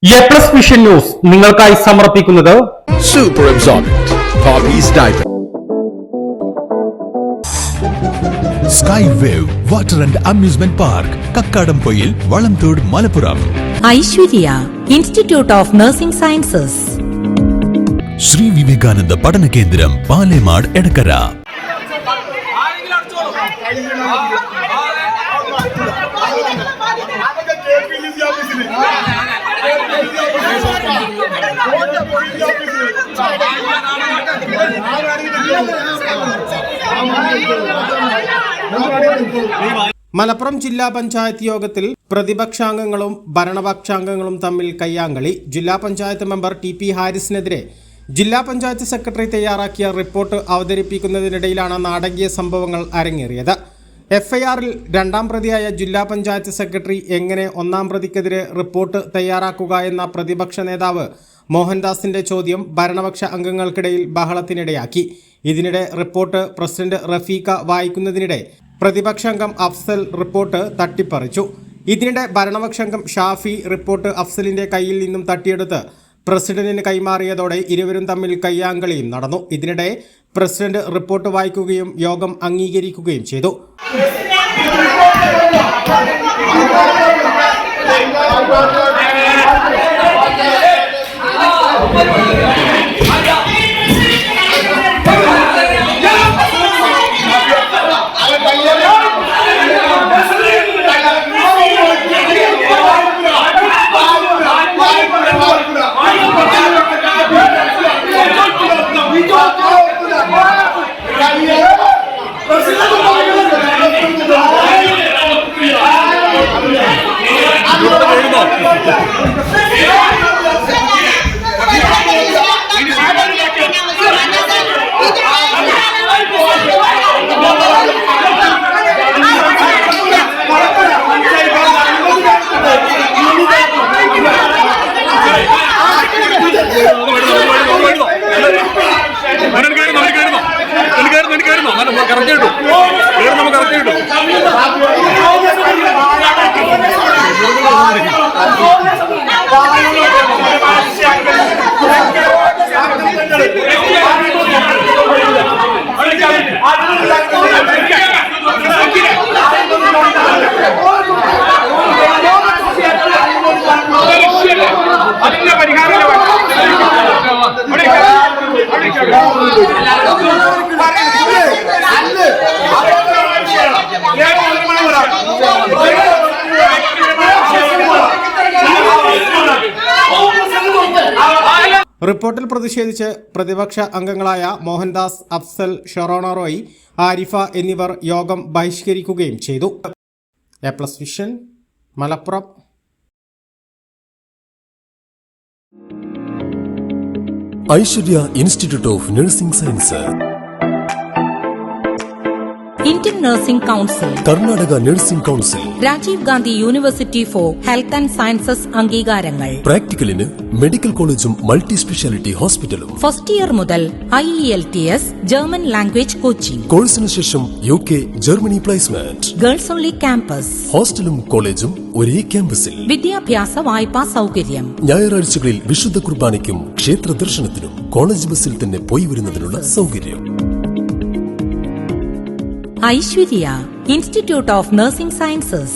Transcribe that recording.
A+ vision news നിങ്ങൾക്കായി സമർപ്പിക്കുന്നത് super absorbent Popees diaper sky wave water and amusement park Kakkadampoyil Valamthode Malappuram. Aishwarya institute of nursing sciences, Shri Vivekananda പഠന കേന്ദ്രം പാലേമാട് എടക്കര. മലപ്പുറം ജില്ലാ പഞ്ചായത്ത് യോഗത്തിൽ പ്രതിപക്ഷാംഗങ്ങളും ഭരണപക്ഷാംഗങ്ങളും തമ്മിൽ കയ്യാങ്കളി. ജില്ലാ പഞ്ചായത്ത് മെമ്പർ TP ഹാരിസിനെതിരെ ജില്ലാ പഞ്ചായത്ത് സെക്രട്ടറി തയ്യാറാക്കിയ റിപ്പോർട്ട് അവതരിപ്പിക്കുന്നതിനിടയിലാണ് നാടകീയ സംഭവങ്ങൾ അരങ്ങേറിയത്. FIRൽ രണ്ടാം പ്രതിയായ ജില്ലാ പഞ്ചായത്ത് സെക്രട്ടറി എങ്ങനെ ഒന്നാം പ്രതിക്കെതിരെ റിപ്പോർട്ട് തയ്യാറാക്കുക എന്ന പ്രതിപക്ഷ നേതാവ് മോഹൻദാസിന്റെ ചോദ്യം ഭരണപക്ഷ അംഗങ്ങൾക്കിടയിൽ ബഹളത്തിനിടയാക്കി. ഇതിനിടെ റിപ്പോർട്ട് പ്രസിഡന്റ് റഫീഖ വായിക്കുന്നതിനിടെ പ്രതിപക്ഷാംഗം അഫ്സൽ റിപ്പോർട്ട് തട്ടിപ്പറിച്ചു. ഇതിനിടെ ഭരണപക്ഷാംഗം ഷാഫി റിപ്പോർട്ട് അഫ്സലിന്റെ കയ്യിൽ നിന്നും തട്ടിയെടുത്ത് പ്രസിഡന്റിന് കൈമാറിയതോടെ ഇരുവരും തമ്മിൽ കയ്യാങ്കളിയും നടന്നു. ഇതിനിടെ പ്രസിഡന്റ് റിപ്പോർട്ട് വായിക്കുകയും യോഗം അംഗീകരിക്കുകയും ചെയ്തു. റിപ്പോർട്ടിൽ പ്രതിഷേധിച്ച് പ്രതിപക്ഷ അംഗങ്ങളായ മോഹൻദാസ്, അഫ്സൽ, ഷൊറോണ റോയ്, ആരിഫ എന്നിവർ യോഗം ബഹിഷ്കരിക്കുകയും ചെയ്തു. A+ vision Malappuram. Aishwarya institute of nursing science, Indian nursing council, Karnataka nursing council, Rajiv Gandhi university for health and sciences അംഗീകാരങ്ങൾ. പ്രാക്ടിക്കലിന് മെഡിക്കൽ കോളേജും മൾട്ടി സ്പെഷ്യാലിറ്റി ഹോസ്പിറ്റലും. ഫസ്റ്റ് ഇയർ മുതൽ IELTS ജർമ്മൻ ലാംഗ്വേജ് കോച്ചിംഗ്. കോഴ്സിന് ശേഷം UK, Germany placement. Girls only campus. ഹോസ്റ്റലും കോളേജും ഒരേ ക്യാമ്പസിൽ. വിദ്യാഭ്യാസ വായ്പാ സൗകര്യം. ഞായറാഴ്ചകളിൽ വിശുദ്ധ കുർബാനയ്ക്കും ക്ഷേത്ര ദർശനത്തിനും കോളേജ് ബസ്സിൽ തന്നെ പോയി വരുന്നതിനുള്ള സൗകര്യം. Aishwarya institute of nursing sciences.